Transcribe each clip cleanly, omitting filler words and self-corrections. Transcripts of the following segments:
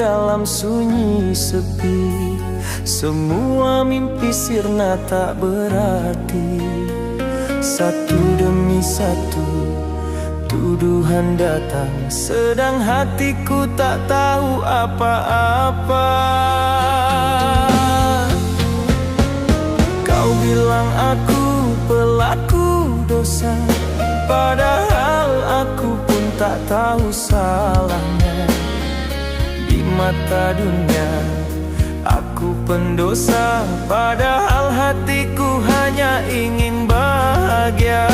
dalam sunyi sepi. Semua mimpi sirna tak berarti. Satu demi satu tuduhan datang, sedang hatiku tak tahu apa-apa. Kau bilang aku pelaku dosa, padahal aku pun tak tahu salahnya. Di mata dunia aku pendosa, padahal hatiku hanya ingin bahagia.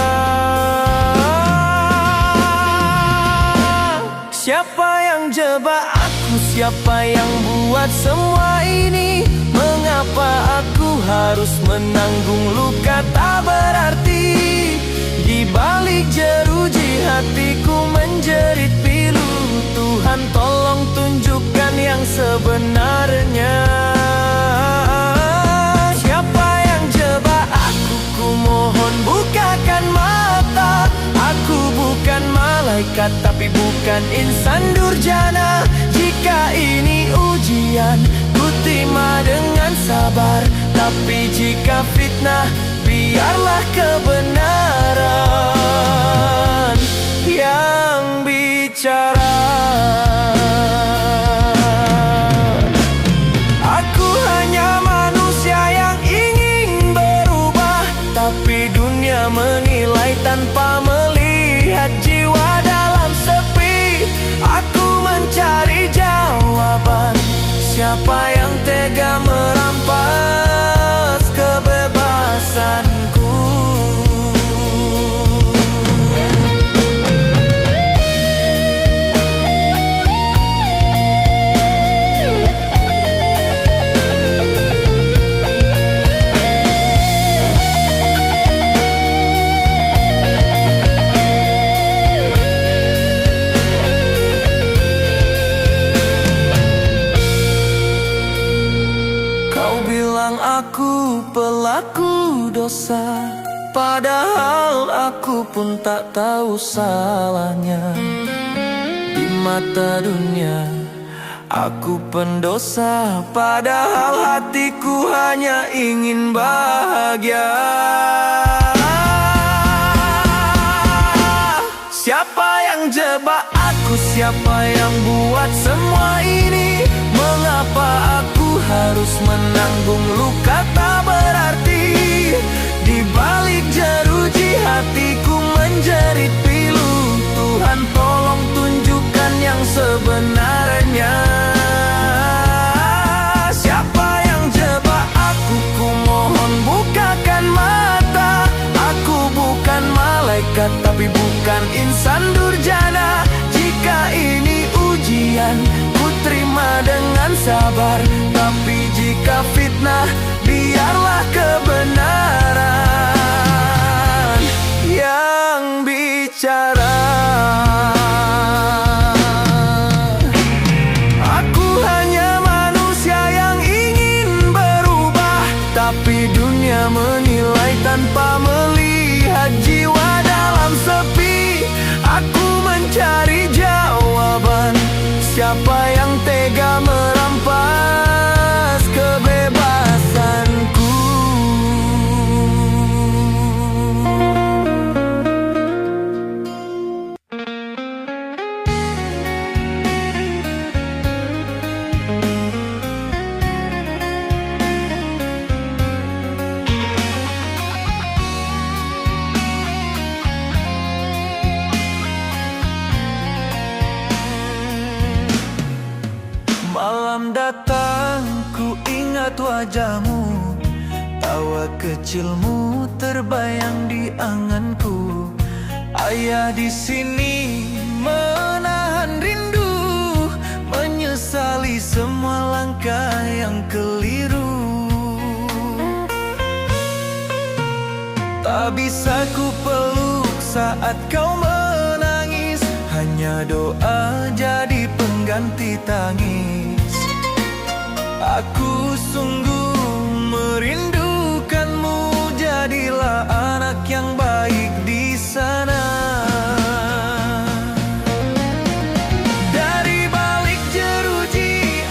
Siapa yang jebak aku? Siapa yang buat semua ini? Mengapa aku harus menanggung luka tak berarti? Di balik jeruji hatiku menjerit pilu. Tuhan tolong tunjukkan yang sebenarnya. Siapa yang jebak aku? Ku mohon bukakan mata. Aku bukan malaikat, tapi bukan insan durjana. Jika ini ujian, ku terima dengan sabar. Tapi jika fitnah, biarlah kebenaran yang bicara. Aku hanya manusia yang ingin berubah, tapi dunia menilai tanpa melihat jiwa dalam sepi. Aku mencari jawaban. Siapa yang tega merampas kebebasanku? Aku pelaku dosa, padahal aku pun tak tahu salahnya. Di mata dunia aku pendosa, padahal hatiku hanya ingin bahagia. Siapa yang jebak aku? Siapa yang buat semua ini? Mengapa aku harus menanggung luka tak berarti? Di balik jeruji hatiku menjerit pilu. Tuhan tolong tunjukkan yang sebenarnya. Siapa yang jebak aku? Ku mohon bukakan mata. Aku bukan malaikat, tapi bukan insan durjana. Jika ini ujian, ku terima dengan sabar. Tapi jika fitnah, biarlah kebenaran yang bicara. Aku hanya manusia yang ingin berubah, tapi dunia menilai tanpa melihat jiwa dalam sepi. Aku mencari jawaban. Siapa yang tega merampas kebebasanku? Malam datang, ku ingat wajahmu. Tawa kecilmu terbayang di anganku. Ayah di sini menahan rindu, menyesali semua langkah yang keliru. Tak bisa ku peluk saat kau menangis, hanya doa jadi pengganti tangis. Aku sungguh merindukanmu, jadilah anak yang baik di sana. Dari balik jeruji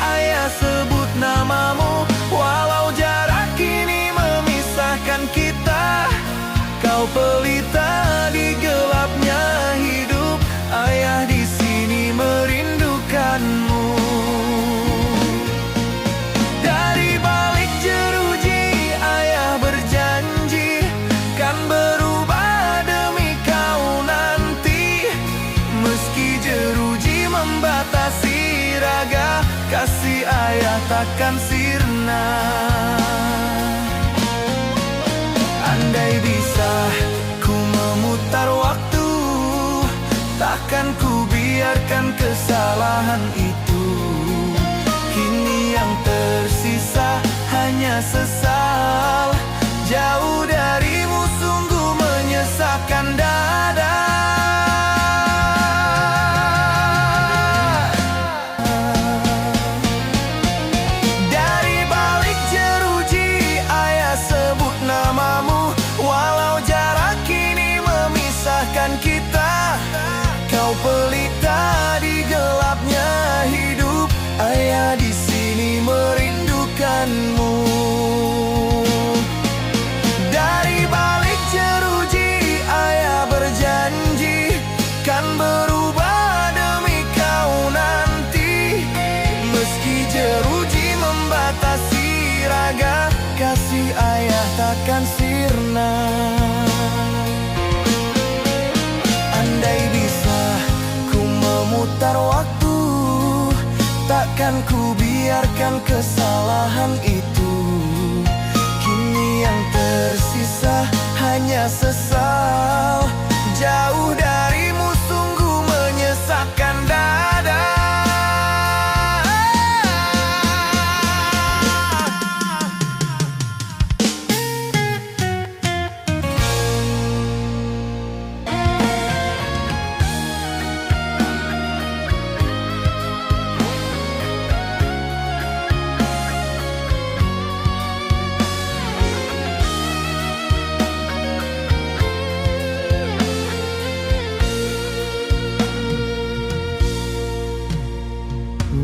takkan sirna. Andai bisa ku memutar waktu, takkan ku biarkan kesalahan itu. Kini yang tersisa hanya sesal, jauh darimu sungguh menyesakkan dada. Dari balik jeruji ayah sebut namamu, walau jarak kini memisahkan kita. Kau pelita di gelapnya hidup, ayah di sini merindukanmu. Dari balik jeruji ayah berjanji kan berubah demi kau nanti. Meski jeruji membatasi raga, kasih ayah takkan sirna. Andai bisa ku memutar waktu, takkan ku biarkan kesalahan itu. Kini yang tersisa hanya sesal, jauh darimu sungguh menyesakkan dada.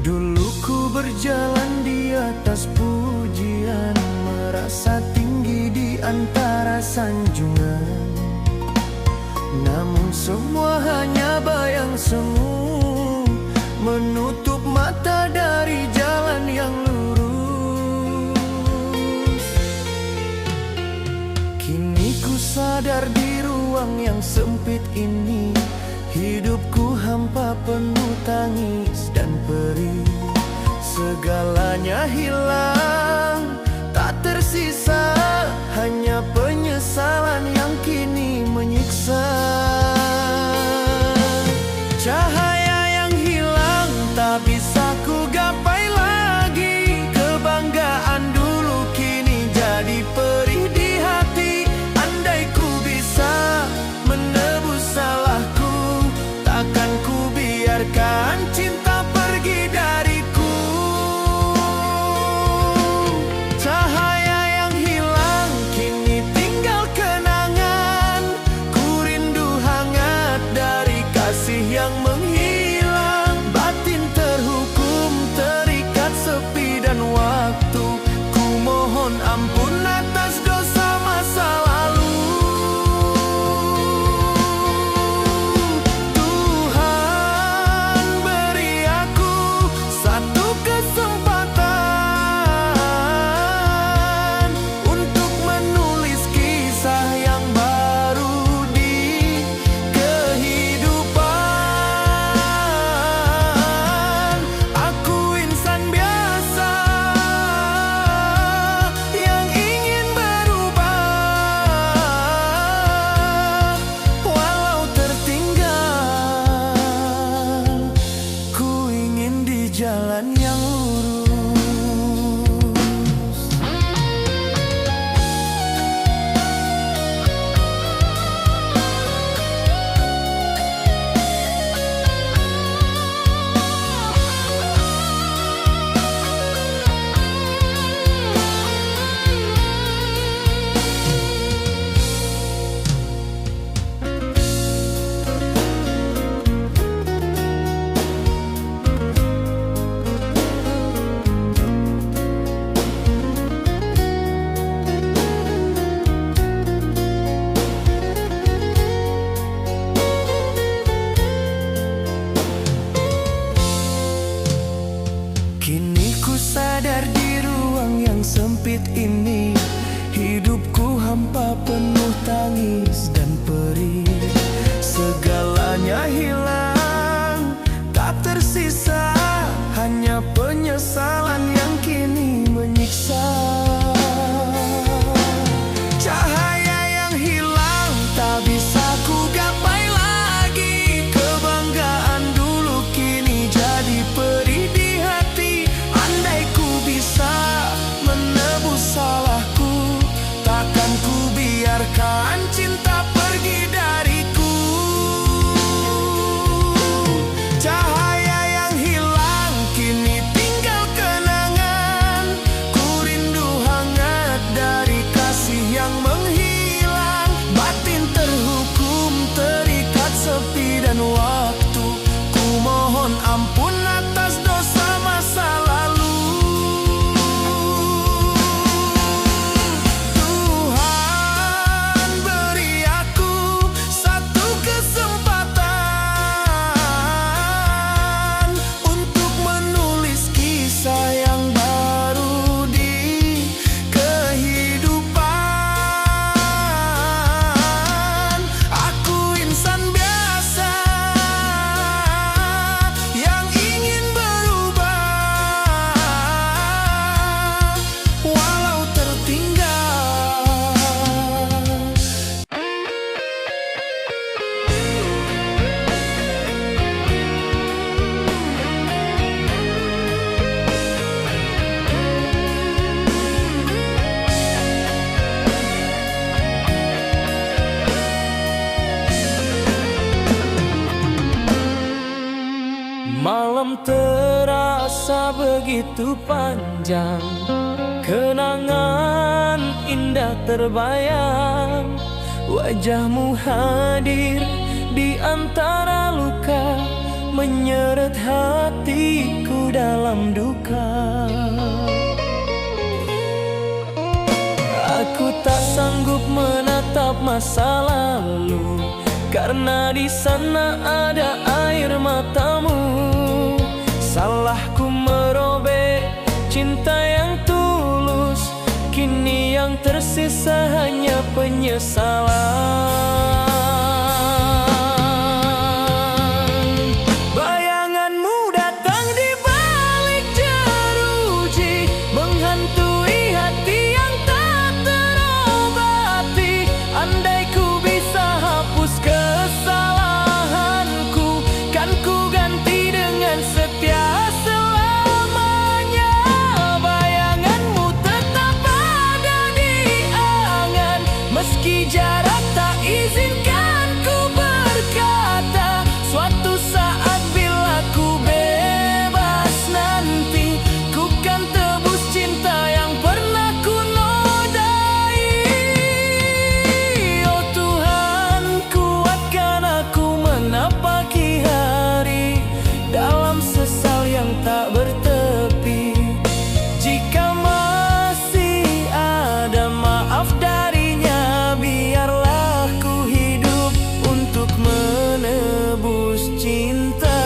Dulu ku berjalan di atas pujian, merasa tinggi di antara sanjungan. Namun semua hanya bayang semu, menutup mata dari jalan yang lurus. Kini ku sadar di ruang yang sempit ini, hidupku hampa penuh tangis dan perih. Segalanya hilang, tak tersisa, hanya penyesalan yang kini menyiksa. Cahaya yang hilang tak bisa ku gapai lagi. Kebanggaan dulu kini jadi perih di hati. Andai ku bisa menebus salahku, takkan ku biarkan cinta pergi dariku. Cahaya yang hilang kini tinggal kenangan. Ku rindu hangat dari kasih yang menghilang. Batin terhukum terikat sepi dan waktu. Ku mohon ampun atas dosa masa lalu. Jalan yang lurus. sempit ini, hidupku hampa penuh tangis dan perih. Segalanya hilang, tak tersisa, hanya penyesalan yang kini masa begitu panjang, kenangan indah terbayang. Wajahmu hadir di antara luka, menyeret hatiku dalam duka. Aku tak sanggup menatap masa lalu, karena di sana ada air matamu. Salahku merobek cinta yang tulus, kini yang tersisa hanya penyesalan. Bayanganmu datang di balik jeruji, menghantui hati yang tak terobati. Andai ku bisa hapus kesalahanku, kan ku ganti dengan setia selamanya. Bayanganmu tetap ada di angan, meski jarak tak izinkan ku berkata. Suatu saat bila ku bebas nanti, ku kan tebus cinta yang pernah ku nodai. Oh Tuhan, kuatkan aku menapaki hari dalam sesal yang tak bertepi. Jika masih ada maaf darinya, biarlah ku hidup untuk menebus cinta.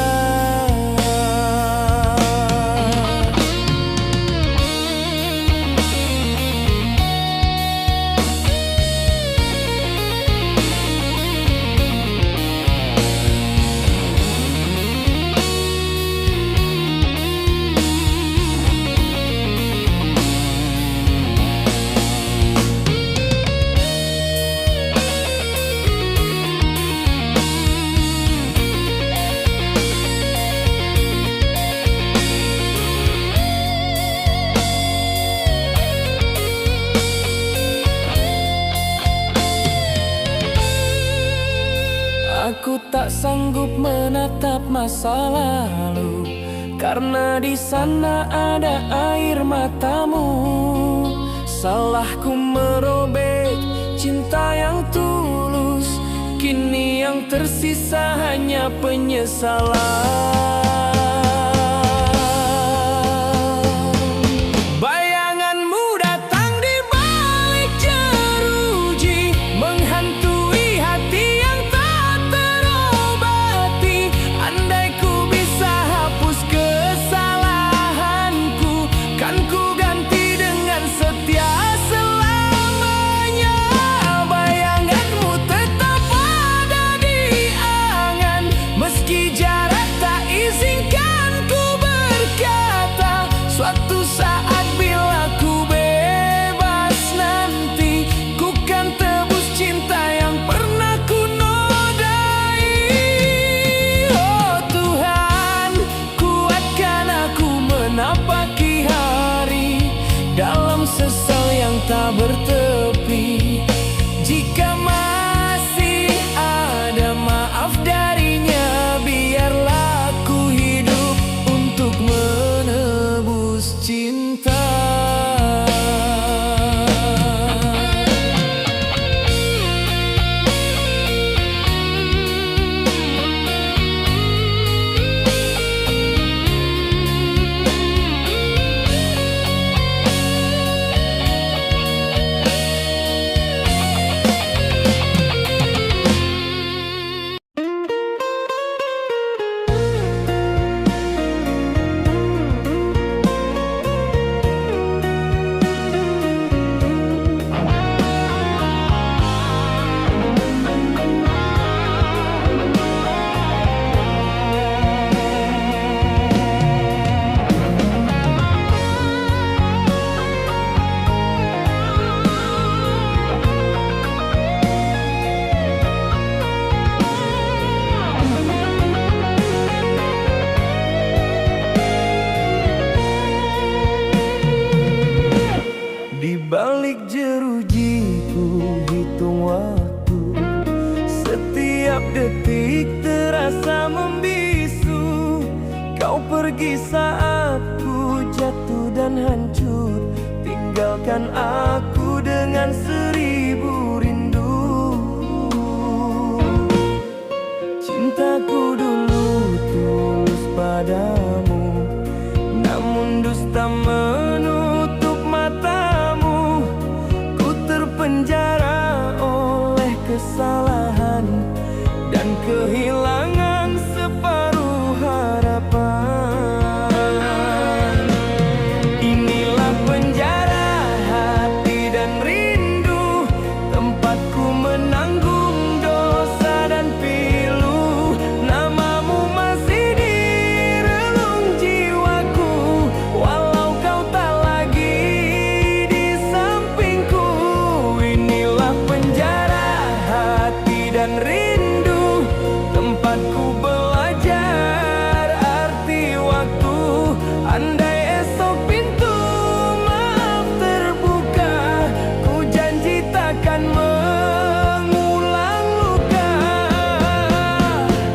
Aku tak sanggup menatap masa lalu, karena di sana ada air matamu. Salahku merobek cinta yang tulus, kini yang tersisa hanya penyesalan. Bayanganmu datang di balik jeruji, menghantui hati yang tak terobati. Andai ku bisa hapus kesalahanku, kan ku ganti dengan setia selamanya. Bayanganmu tetap ada di angan, meski jarak tak izinkan ku berkata. Suatu saat bila ku bebas nanti, ku kan tebus cinta yang pernah ku nodai. Oh Tuhan, kuatkan aku menapaki hari dalam sesal yang tak bertepi. Jika masih ada maaf darinya, biarlah ku hidup untuk menebus cinta. Di balik jeruji ku hitung waktu, setiap detik terasa membisu. Kau pergi saat dan aku dengan 1000 rindu. Cintaku dulu tulus padamu, namun dusta menutup matamu. Ku terpenjara oleh kesalahan dan kehilangan separuh harapan. Inilah penjara hati dan rindu, tempatku menanggung dosa dan pilu. Namamu masih di relung jiwaku, walau kau tak lagi di sampingku. Inilah penjara hati dan rindu, tempatku belajar arti waktu. Andai esok pintu maaf terbuka, ku janji takkan mengulang luka.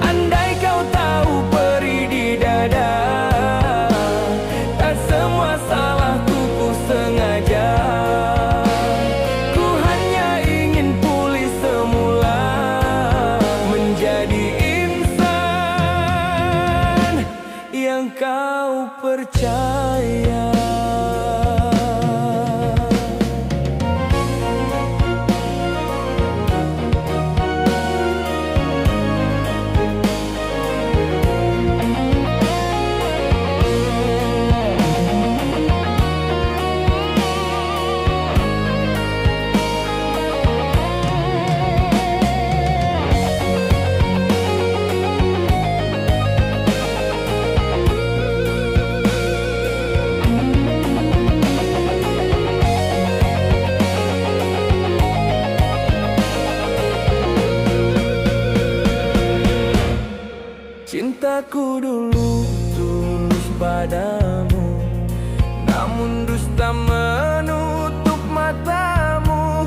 Andai kau tahu perih di dada, tak semua salahku ku sengaja. Ku hanya ingin pulih semula, menjadi insan yang kau percaya. Cintaku dulu tulus padamu, namun dusta menutup matamu.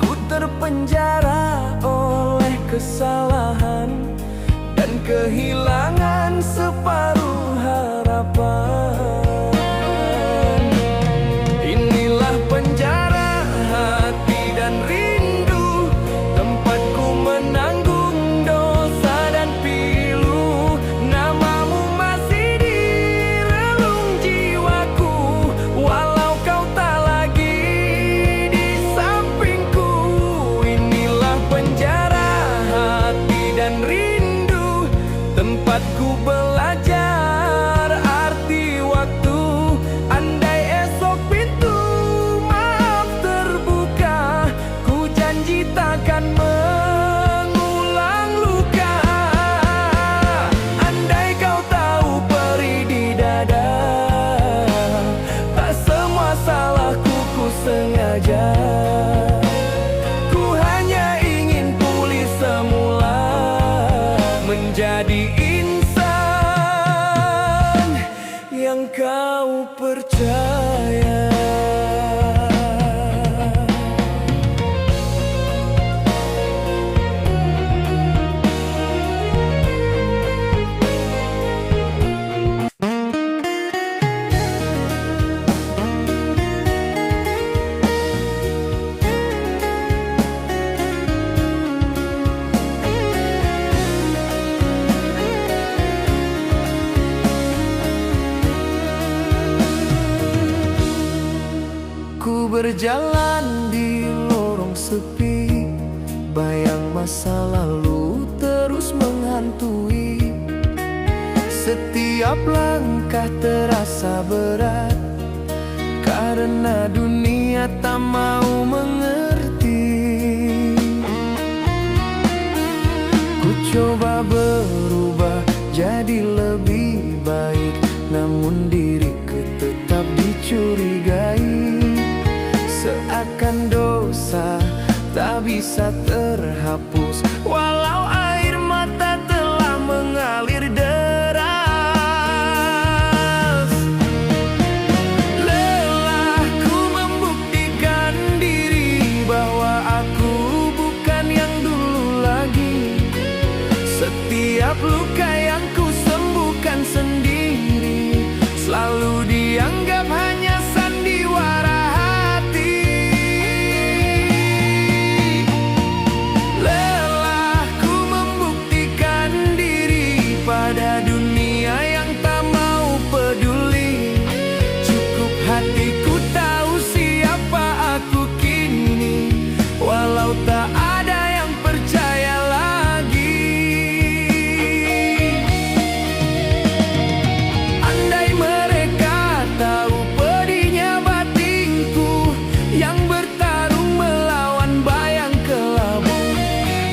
Ku terpenjara oleh kesalahan dan kehilangan separuh harapan. Inilah penjara hati dan rindu, tempatku menanggung dosa dan pilu. Namamu masih di relung jiwaku, walau kau tak lagi di sampingku. Inilah penjara hati dan rindu, tempatku belajar arti waktu. Andai esok pintu maaf terbuka, ku janji takkan mengulang luka. Andai kau tahu perih di dada, tak semua salahku ku sengaja. Ku hanya ingin pulih semula, menjadi insan yang kau percaya. Ku berjalan di lorong sepi, bayang masa lalu terus menghantui. Setiap langkah terasa berat, karena dunia tak mau mengerti. Ku coba berubah jadi lebih baik, namun diriku tetap dicurigai. Seakan dosa tak bisa terhapus, walau air mata telah mengalir deras. Lelahku membuktikan diri bahwa aku bukan yang dulu lagi. Setiap luka yang ku sembuhkan sendiri selalu dianggap hanya sandiwara hati. tak ada yang percaya lagi. Andai mereka tahu pedihnya batinku yang bertarung melawan bayang kelabu,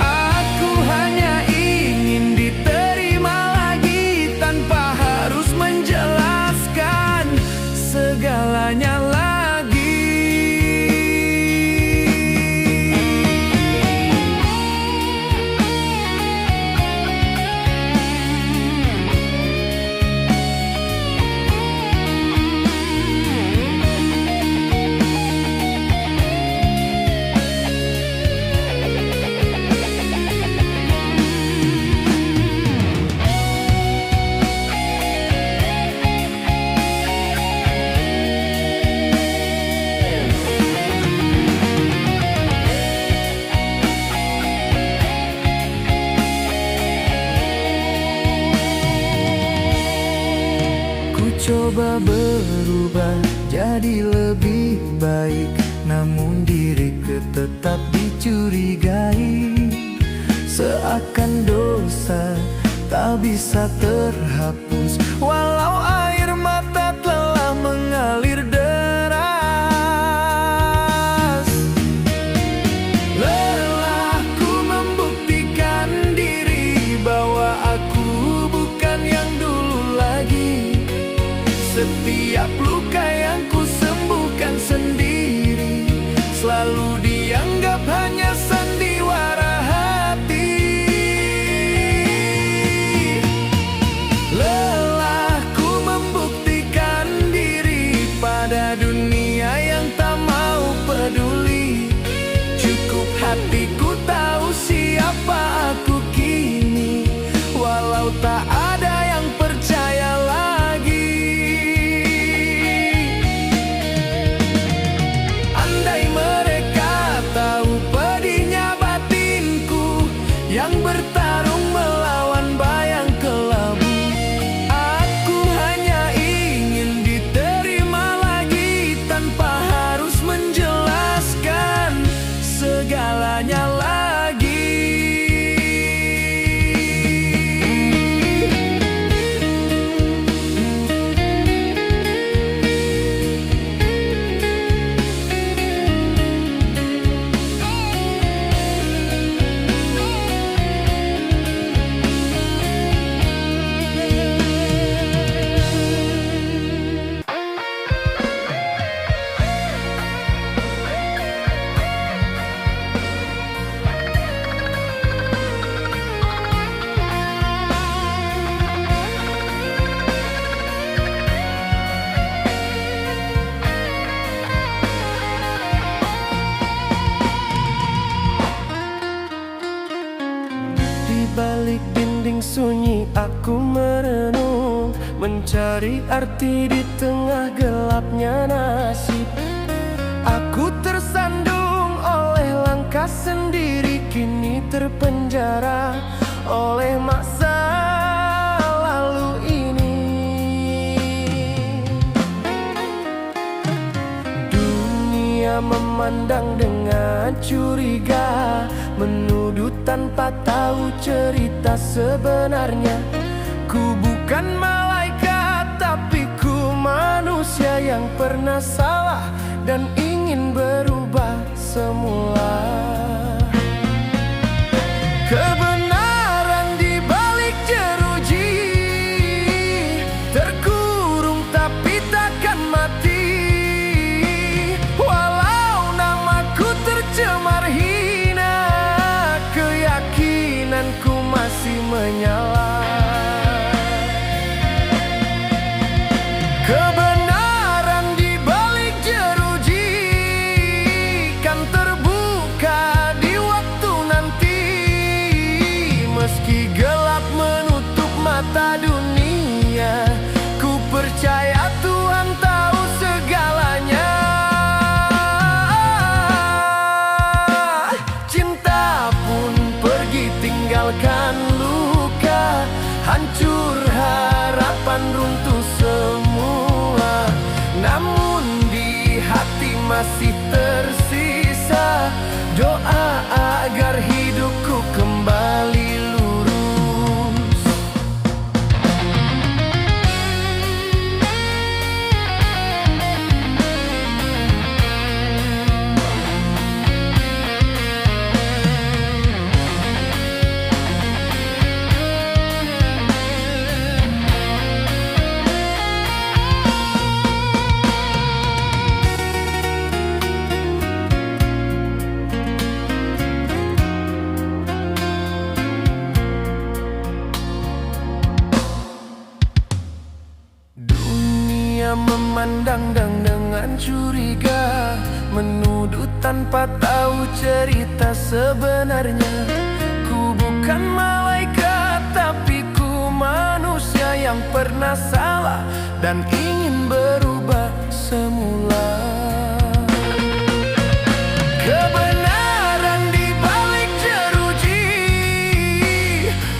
aku hanya ingin diterima lagi tanpa harus menjelaskan segalanya lagi. Coba berubah jadi lebih baik, namun diriku tetap dicurigai. Seakan dosa tak bisa terhapus, walau air mata telah mengalir deras. Lelahku membuktikan diri bahwa aku bukan yang dulu lagi. Setiap luka yang ku sembuhkan sendiri selalu dianggap hanya sandiwara hati. Lelahku membuktikan diri pada dunia yang tak mau peduli. Cukup hatiku tahu siapa aku kini, walau tak ada yang percaya lagi. Yang bertarung melawan bayang kelabu, aku hanya ingin diterima lagi tanpa harus menjelaskan segalanya lagi. Balik dinding sunyi aku merenung, mencari arti di tengah gelapnya nasib. Aku tersandung oleh langkah sendiri, kini terpenjara oleh masa lalu ini. Dunia memandang dengan curiga, menuduh tanpa tahu cerita sebenarnya. Ku bukan malaikat, tapi ku manusia yang pernah salah dan ingin berubah semula. Kebenaran di balik jeruji, terkurung tapi takkan mati. Walau namaku tercemar hina, keyakinanku masih menyala. Kebenaran di balik jeruji kan terbuka di waktu nanti. Meski gelap menutup mata dunia, ku percaya Tuhan tahu segalanya. Cinta pun pergi tinggalkan luka, agar hidupku kembali lurus. Dunia memandang dengan curiga, menuduh tanpa tahu cerita sebenarnya. Ku bukan malaikat, tapi ku manusia yang pernah salah dan ingin berubah semula. Kebenaran di balik jeruji,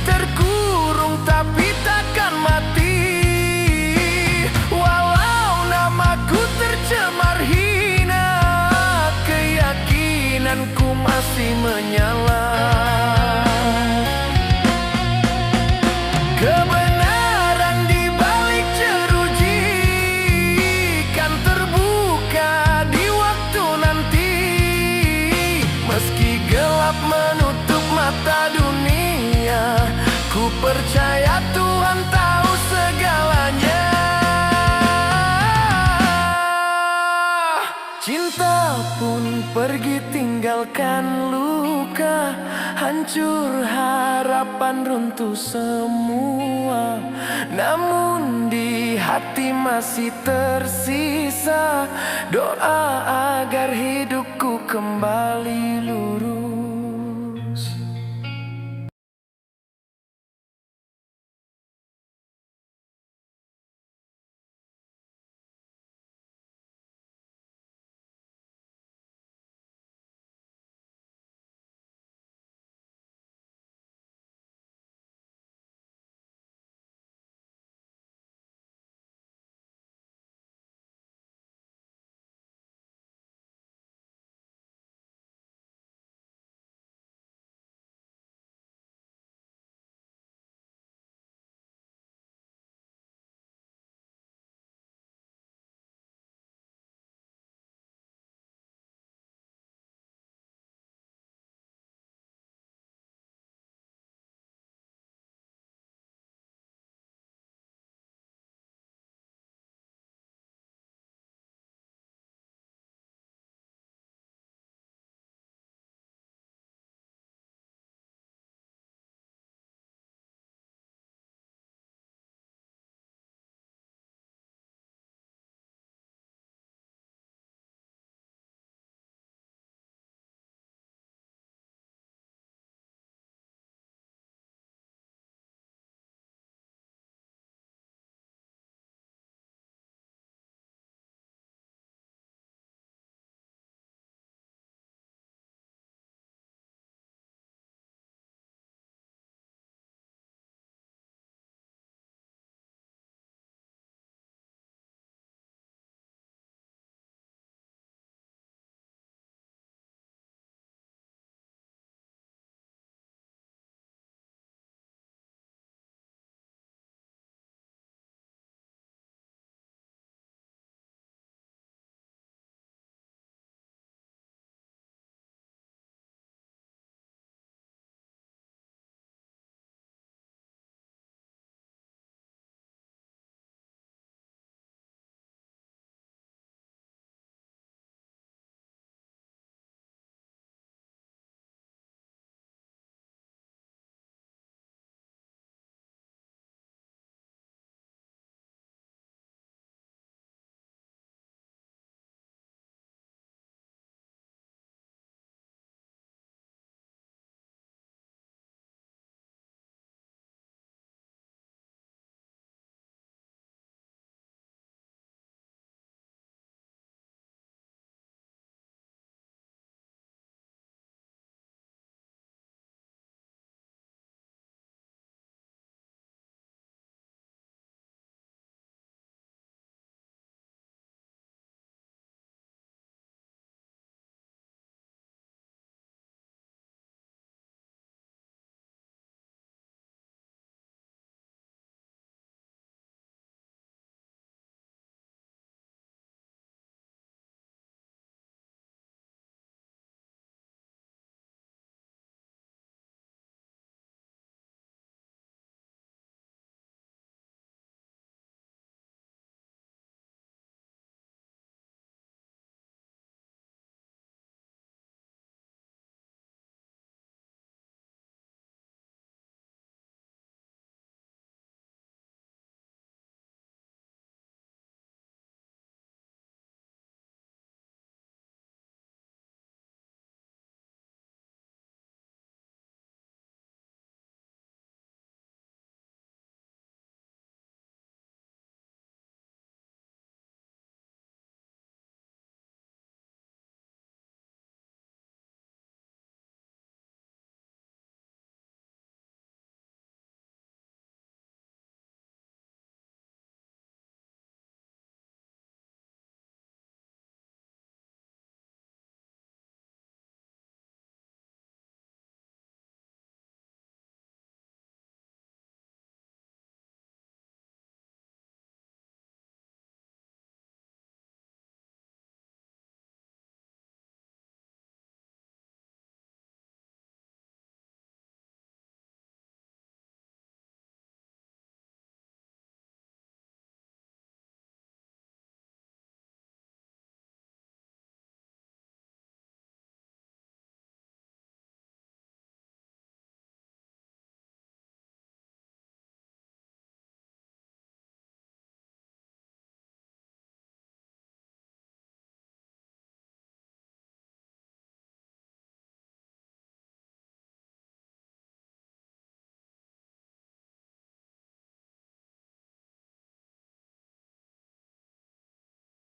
terkurung tapi takkan mati. Walau namaku tercemar hina, keyakinanku masih menyala. Kebenaran di balik jeruji kan terbuka di waktu nanti. Meski gelap menutup mata dunia, ku percaya Tuhan tahu segalanya. Cinta pun pergi tinggalkan luka, hancur harapan runtuh semua. Namun di hati masih tersisa doa agar hidupku kembali lurus.